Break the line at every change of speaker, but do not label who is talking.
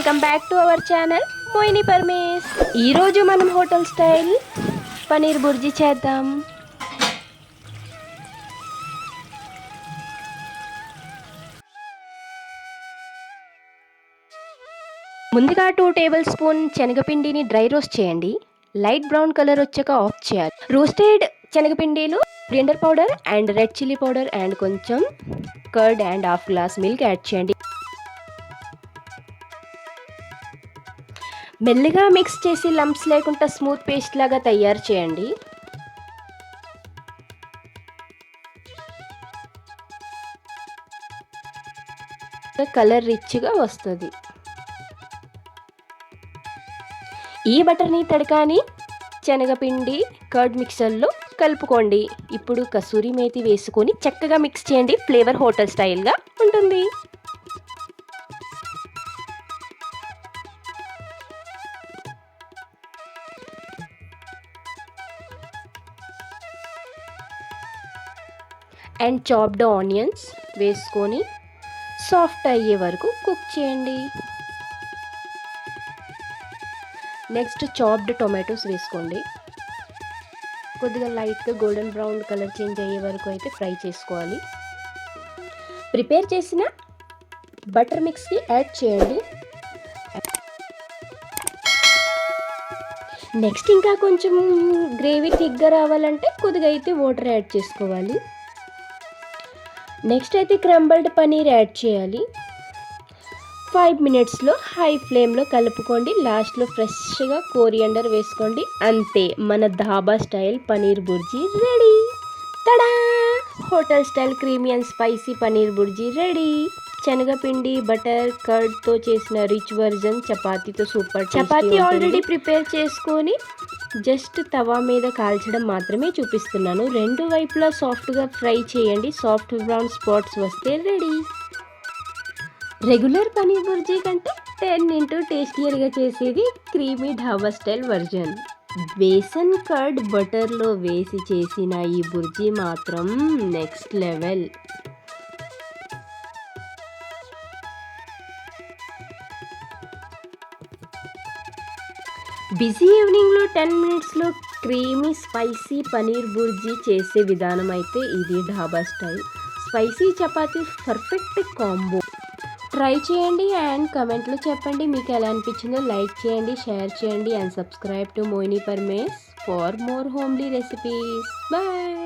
Welcome back to our channel Moyini Paramesh. ఈరోజు మనం hotel style paneer bhurji చేద్దాం. ముందుగా 2 టేబుల్ స్పూన్ శనగపిండిని డ్రై రోస్ట్ చేయండి. లైట్ బ్రౌన్ కలర్ వచ్చాక ఆఫ్ చేయాలి. రోస్టెడ్ శనగపిండిలో blender powder and red chilli powder and కొంచెం curd and half glass milk add చేయండి. మెల్లిగా మిక్స్ చేసి లంప్స్ లేకుండా స్మూత్ పేస్ట్ లాగా తయారు చేయండి. కలర్ రిచ్గా వస్తుంది. ఈ బటర్ని తడకాని శనగపిండి కర్డ్ మిక్సర్లో కలుపుకోండి. ఇప్పుడు కసూరి మేతి వేసుకొని చక్కగా మిక్స్ చేయండి. ఫ్లేవర్ హోటల్ స్టైల్గా ఉంటుంది. అండ్ చాప్డ్ ఆనియన్స్ వేసుకొని సాఫ్ట్ అయ్యే వరకు కుక్ చేయండి. నెక్స్ట్ చాప్డ్ టొమాటోస్ వేసుకోండి. కొద్దిగా లైట్గా గోల్డెన్ బ్రౌన్ కలర్ చేంజ్ అయ్యే వరకు అయితే ఫ్రై చేసుకోవాలి. ప్రిపేర్ చేసిన బటర్ మిక్స్కి యాడ్ చేయండి. నెక్స్ట్ ఇంకా కొంచెం గ్రేవీ థిక్గా రావాలంటే కొద్దిగా అయితే వాటర్ యాడ్ చేసుకోవాలి. నెక్స్ట్ అయితే క్రంబల్డ్ పనీర్ యాడ్ చేయాలి. 5 మినిట్స్లో హై ఫ్లేమ్లో కలుపుకోండి. లాస్ట్లో ఫ్రెష్గా కోరియండర్ వేసుకోండి. అంతే, మన dhaba style paneer bhurji ready. Tada! Hotel style creamy and spicy paneer bhurji ready. శనగపిండి బటర్ కర్డ్తో చేసిన రిచ్ వర్జన్ చపాతీతో సూపర్. చపాతీ ఆల్రెడీ ప్రిపేర్ చేసుకొని జస్ట్ తవా మీద కాల్చడం మాత్రమే చూపిస్తున్నాను. 2 వైపులా సాఫ్ట్గా ఫ్రై చేయండి. సాఫ్ట్ బ్రౌన్ స్పాట్స్ వస్తే రెడీ. రెగ్యులర్ పనీర్ బుర్జీ కంటే 10 టేస్టియర్గా చేసేది creamy dhaba style version. Besan curd బటర్లో వేసి చేసిన ఈ బుర్జీ మాత్రం నెక్స్ట్ లెవెల్. బిజీ ఈవినింగ్లో 10 మినిట్స్లో క్రీమీ స్పైసీ పనీర్ బుర్జీ చేసే విధానం అయితే ఇది dhaba style. Spicy chapati perfect combo. Try చేయండి అండ్ కమెంట్లో చెప్పండి మీకు ఎలా అనిపించిందో. లైక్ చేయండి, షేర్ చేయండి and subscribe to Moyini Paramesh for more homely recipes. Bye.